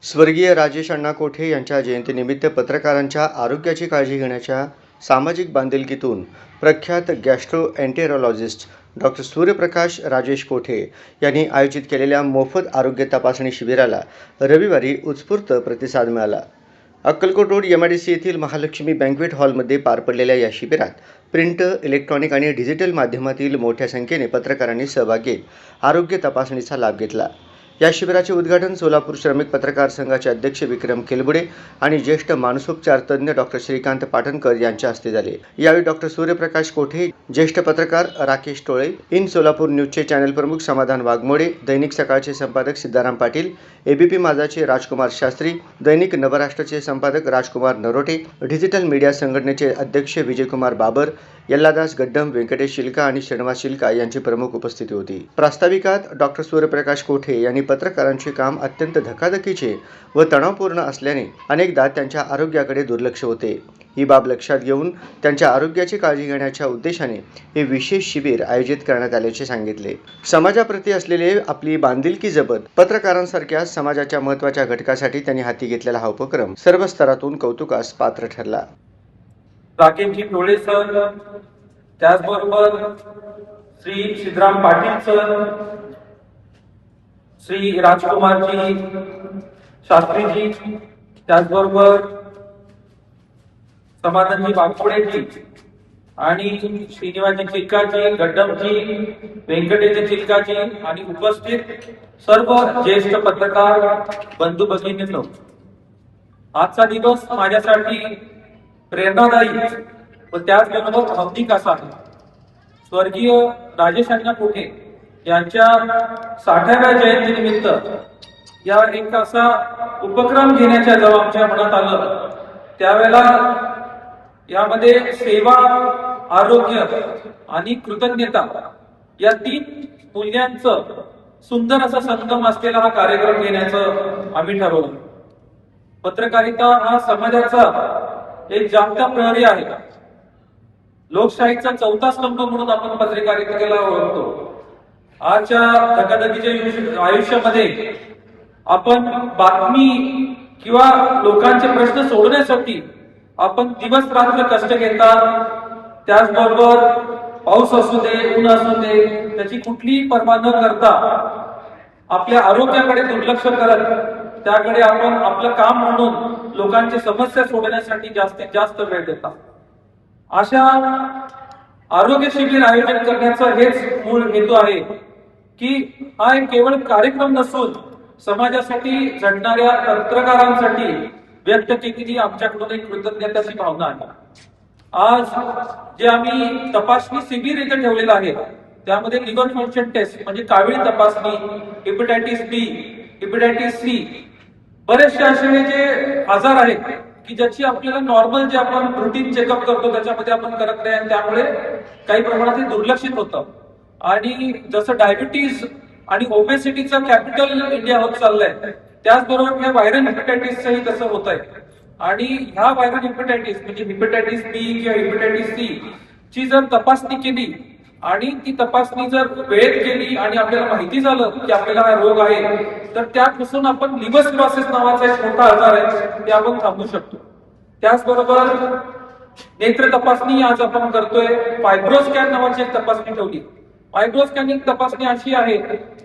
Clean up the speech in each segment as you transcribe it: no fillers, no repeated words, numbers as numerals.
स्वर्गीय राजेश अण्णा कोठे यांच्या जयंतीनिमित्त पत्रकारांच्या आरोग्याची काळजी घेण्याच्या सामाजिक बांधिलकीतून प्रख्यात गॅस्ट्रोएंटेरोलॉजिस्ट डॉक्टर सूर्यप्रकाश राजेश कोठे यांनी आयोजित केलेल्या मोफत आरोग्य तपासणी शिबिराला रविवारी उत्स्फूर्त प्रतिसाद मिळाला. अक्कलकोट रोड MIDC येथील महालक्ष्मी बँक्वेट हॉलमध्ये पार पडलेल्या या शिबिरात प्रिंट, इलेक्ट्रॉनिक आणि डिजिटल माध्यमातील मोठ्या संख्येने पत्रकारांनी सहभाग घेत आरोग्य तपासणीचा लाभ घेतला. या शिबिराचे उद्घाटन सोलापूर श्रमिक पत्रकार संघाचे अध्यक्ष विक्रम केलबुडे आणि ज्येष्ठ मानसोपचार तज्ज्ञ डॉक्टर श्रीकांत पाटणकर यांच्या हस्ते झाले. यावेळी डॉक्टर सूर्यप्रकाश कोठे, ज्येष्ठ पत्रकार राकेश टोळे, इन सोलापूर न्यूजचे चॅनल प्रमुख समाधान वाघमोडे, दैनिक सकाळचे संपादक सिद्धाराम पाटील, ABP माझाचे राजकुमार शास्त्री, दैनिक नवराष्ट्रचे संपादक राजकुमार नरोटे, डिजिटल मीडिया संघटनेचे अध्यक्ष विजयकुमार बाबर, यल्लादास गड्डम, व्यंकटेश शिल्का आणि श्रीनिवास शिल्का यांची प्रमुख उपस्थिती होती. प्रास्ताविकात डॉक्टर सूर्यप्रकाश कोठे यांनी पत्रकारांचे काम अत्यंत धकाधकीचे व तणावपूर्ण असल्याने अनेकदा त्यांच्या आरोग्याकडे दुर्लक्ष होते. ही बाब लक्षात घेऊन त्यांच्या आरोग्याची काळजी घेण्याच्या उद्देशाने हे विशेष शिबिर आयोजित करण्यात आल्याचे सांगितले. समाजाप्रती असलेले आपली बांधिलकी जपत पत्रकारांसारख्या समाजाच्या महत्त्वाच्या घटकासाठी त्यांनी हाती घेतलेला हा उपक्रम सर्व स्तरातून कौतुकास पात्र ठरला. राकेशजी टोळे सर, त्याचबरोबर श्री सिद्धराम पाटील सर, श्री राजकुमारजी शास्त्रीजी, त्याचबरोबर समाधानजी वाघमोडेजी आणि श्रीनिवासजी चिल्काजी, गड्डमजी, व्यंकटेश चिल्काजी आणि उपस्थित सर्व ज्येष्ठ पत्रकार बंधू भगिनींनो, आजचा दिवस माझ्यासाठी प्रेरणादायी व त्याचबरोबर भावनिक असा आहे. स्वर्गीय राजेश अण्णा कोठे यांच्या 60व्या जयंतीनिमित्त या एक असा उपक्रम घेण्याच्या जेव्हा आमच्या मनात आलं त्यावेळेला यामध्ये सेवा, आरोग्य आणि कृतज्ञता या 3 मूल्यांचं सुंदर असा संगम असलेला हा कार्यक्रम घेण्याचं आम्ही ठरवलं. पत्रकारिता हा समाजाचा एक जागता प्रहरी आहे. लोकशाहीचा 4था स्तंभ म्हणून आपण पत्रकारितेला ओळखतो. आजच्या धकाधकीच्या आयुष्यामध्ये आपण बातमी किंवा लोकांचे प्रश्न सोडवण्यासाठी आपण दिवस रात्र कष्ट घेतात. त्याचबरोबर पाऊस असू दे, ऊन असू दे, त्याची कुठलीही पर्वा न करता आपल्या आरोग्याकडे दुर्लक्ष करत त्याकडे आपण आपलं काम म्हणून लोकांची समस्या सोडवण्यासाठी जास्तीत जास्त वेळ देतात. अशा आरोग्य शिबिर आयोजित करण्याचा हेच मूळ हेतू आहे की हा एक केवळ कार्यक्रम नसून समाजासाठी झटणाऱ्या पत्रकारांसाठी व्यक्त केलेली आमच्याकडून एक कृतज्ञतेची भावना आहे. आज जे आम्ही तपासणी शिबिर इथे ठेवलेलं आहे त्यामध्ये लिव्हर फंक्शन टेस्ट म्हणजे कावीळ तपासणी, हेपॅटायटिस B, हेपॅटायटिस C, बरेचसे असे जे आजार आहेत की ज्याची आपल्याला नॉर्मल जे आपण रुटीन चेकअप करतो त्याच्यामध्ये आपण करत नाही आणि त्यामुळे काही प्रमाणात हे दुर्लक्षित होतं. आणि जसं डायबिटीज आणि ओबेसिटीचं कॅपिटल इंडिया होत चाललंय त्याचबरोबर या व्हायरल हेपॅटायटिसचंही तसं होत आहे. आणि ह्या व्हायरल हेपॅटायटिस म्हणजे हेपॅटायटिस B किंवा हेपॅटायटिस C ची जर तपासणी केली आणि ती तपासणी जर वेळेत केली आणि आपल्याला माहिती झालं की आपल्याला हा रोग आहे तर त्यापासून आपण लिव्हर नावाचा एक मोठा आजार आहे ते आपण थांबवू शकतो. त्याचबरोबर नेत्र तपासणी आज आपण करतोय. फायब्रोस्कॅन नावाची एक तपासणी ठेवली. फायब्रोस्कॅन एक तपासणी अशी आहे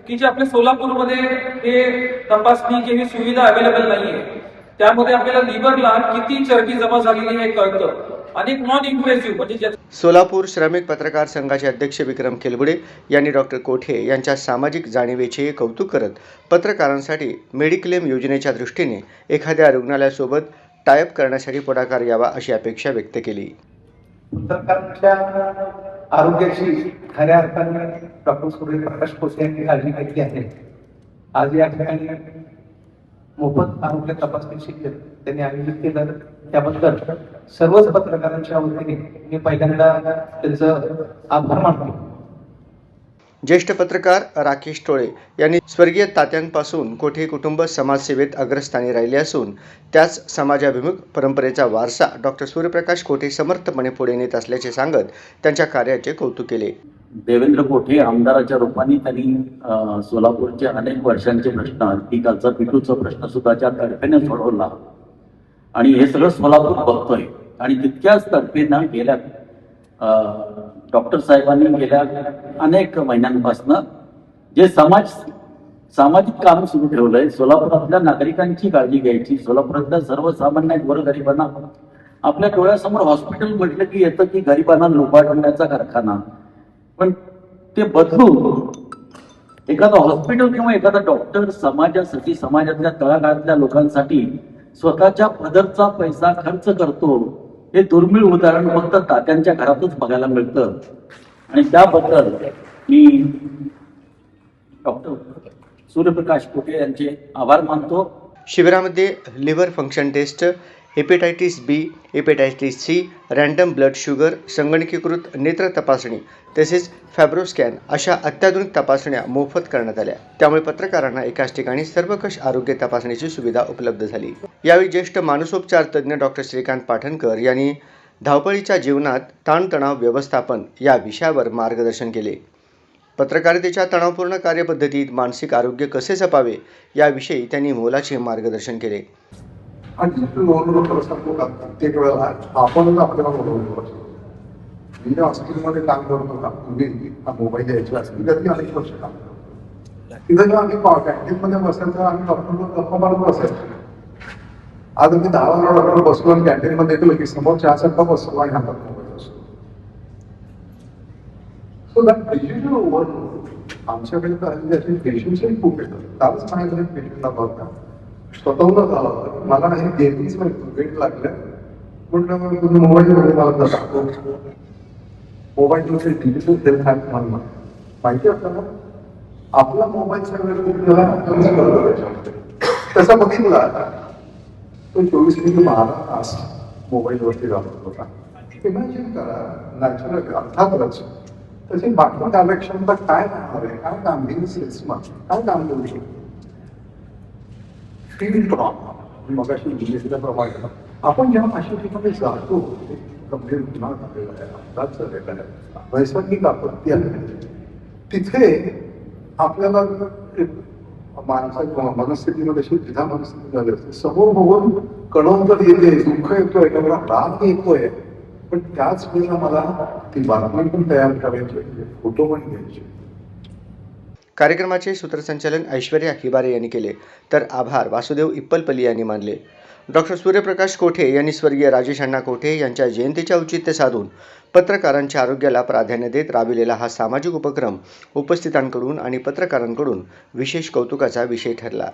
की जी आपल्या सोलापूरमध्ये हे तपासणी ही सुविधा अवेलेबल नाहीये. त्यामध्ये आपल्याला लिव्हरला किती चरबी जमा झालेली हे कळतं. आणि एक नॉन इन्व्हेसिव्ह म्हणजे सोलापूर श्रमिक पत्रकार संघाचे अध्यक्ष विक्रम केलबुडे यांनी डॉक्टर कोठे यांच्या सामाजिक जाणीवेचे कौतुक करत पत्रकारांसाठी मेडिक्लेम योजनेच्या दृष्टीने एखाद्या रुग्णालयासोबत टायअप करण्यासाठी पुढाकार यावा अशी अपेक्षा व्यक्त केली. पत्रकारांच्या आरोग्याची खऱ्या अर्थाने डॉक्टर सूर्यप्रकाश कोठे यांनी काळजी घेतली आहे. आज या ठिकाणी मोफत आरोग्य तपासणी शिबिर त्यांनी आयोजित केलं त्याबद्दल सर्वच पत्रकारांच्या वतीने मी पहिल्यांदा त्यांचं आभार मानतो. ज्येष्ठ पत्रकार राकेश टोळे यांनी स्वर्गीय तात्यांपासून कोठे कुटुंब समाजसेवेत अग्रस्थानी राहिले असून त्याच समाजाभिमुख परंपरेचा वारसा डॉक्टर सूर्यप्रकाश कोठे समर्थपणे पुढे नेत असल्याचे सांगत त्यांच्या कार्याचे कौतुक केले. देवेंद्र कोठे आमदाराच्या रूपाने त्यांनी सोलापूरचे अनेक वर्षांचे प्रश्न, पिकाचा पिटूचा प्रश्न सुद्धा त्या तडफेने सोडवला आणि हे सगळं सोलापूर बघतोय. आणि तितक्याच तडफेनं गेल्या डॉक्टर साहेबांनी गेल्या अनेक महिन्यांपासून जे सामाजिक काम सुरू ठेवलंय, सोलापुरातल्या नागरिकांची काळजी घ्यायची, सोलापुरातल्या सर्वसामान्य गोरगरिबांना आपल्या डोळ्यासमोर हॉस्पिटल म्हटलं की येतं की गरिबांना लुबाडण्याचा कारखाना, पण ते बदलून एखादं हॉस्पिटल किंवा एखादा डॉक्टर समाजासाठी, समाजातल्या तळागाळातल्या लोकांसाठी स्वतःच्या पदरचा पैसा खर्च करतो, हे दुर्मिळ उदाहरण फक्त तात्यांच्या घरातच बघायला मिळतं. आणि त्याबद्दल मी डॉक्टर सूर्यप्रकाश कोठे यांचे आभार मानतो. शिबिरामध्ये liver function test, hepatitis B, hepatitis C, random blood sugar, संगणकीकृत नेत्र तपासणी तसेच फॅब्रोस्कॅन अशा अत्याधुनिक तपासण्या मोफत करण्यात आल्या. त्यामुळे पत्रकारांना एकाच ठिकाणी सर्वकष आरोग्य तपासणीची सुविधा उपलब्ध झाली. यावेळी ज्येष्ठ मानसोपचार तज्ज्ञ डॉक्टर श्रीकांत पाठणकर यांनी धावपळीच्या जीवनात ताणतणाव व्यवस्थापन या विषयावर मार्गदर्शन केले. पत्रकारितेच्या तणावपूर्ण कार्यपद्धतीत मानसिक आरोग्य कसे जपावे याविषयी त्यांनी मोलाचे मार्गदर्शन केले. आणि प्रत्येक वेळेला आपणच आपल्याला बोलवलं. मी हॉस्पिटलमध्ये काम करतो का, तुम्ही हा मोबाईल द्यायचा असेल तर ती अनेक वर्ष काम करतो. तिथं जेव्हा आम्ही कॅन्टीनमध्ये बसायचं, आम्ही डॉक्टरवर गप्पा मारत बसायचो. आज आम्ही 10 वाजता डॉक्टर बसलो आणि कॅन्टीनमध्ये गेलो की समोर 4 चक्का बसतो आणि हातात मोबाईल असतो. सो दॅट पेशंट ओव्हर आमच्याकडे तर त्याचे पेशंट्सही खूप येतात. कालच माझ्याकडे पेशंटला बघता स्वतःहूनच आला होता, मला हे गेमच नाही, वेट लागलं म्हणून मोबाईलमध्ये मला दाखवतो. मोबाईलमध्ये डिजिटल हेल्थ ॲप म्हणून माहिती आपल्याला आपला मोबाईलचा वेळ तसा बघितला तो 24 मिनिट 12 तास मोबाईलवरती राहत होता. इमॅजिन करा, नॅचरल अर्थातच त्याची बाकी कार्यक्षमता काय राहणार आहे, काय कामगिरी सिस्टम काय काम करू शकतो. फील ट्रॉमा मगाशी इंग्लिशप्रमाणे आपण जेव्हा अशा ठिकाणी जातो, गंभीर गुन्हा झालेला आहे, अपघात झालेला आहे, नैसर्गिक आपत्ती आहे, तिथे आपल्याला माणसाच्या मनस्थितीमध्ये अशी द्विधा मनस्थिती झाली असते. समोर बघून कळवून तर येते, दुःख येतोय, मला राग येतोय, पण त्याच वेळेला मला ती बातमी पण तयार करायची, फोटो पण घ्यायचे. कार्यक्रमाचे सूत्रसंचालन ऐश्वर्या हिबारे यांनी केले, तर आभार वासुदेव इप्पलपल्ली यांनी मानले. डॉक्टर सूर्यप्रकाश कोठे यांनी स्वर्गीय राजेश अण्णा कोठे यांच्या जयंतीचे औचित्य साधून पत्रकारांच्या आरोग्याला प्राधान्य देत राबविलेला हा सामाजिक उपक्रम उपस्थितांकडून आणि पत्रकारांकडून विशेष कौतुकाचा विषय ठरला.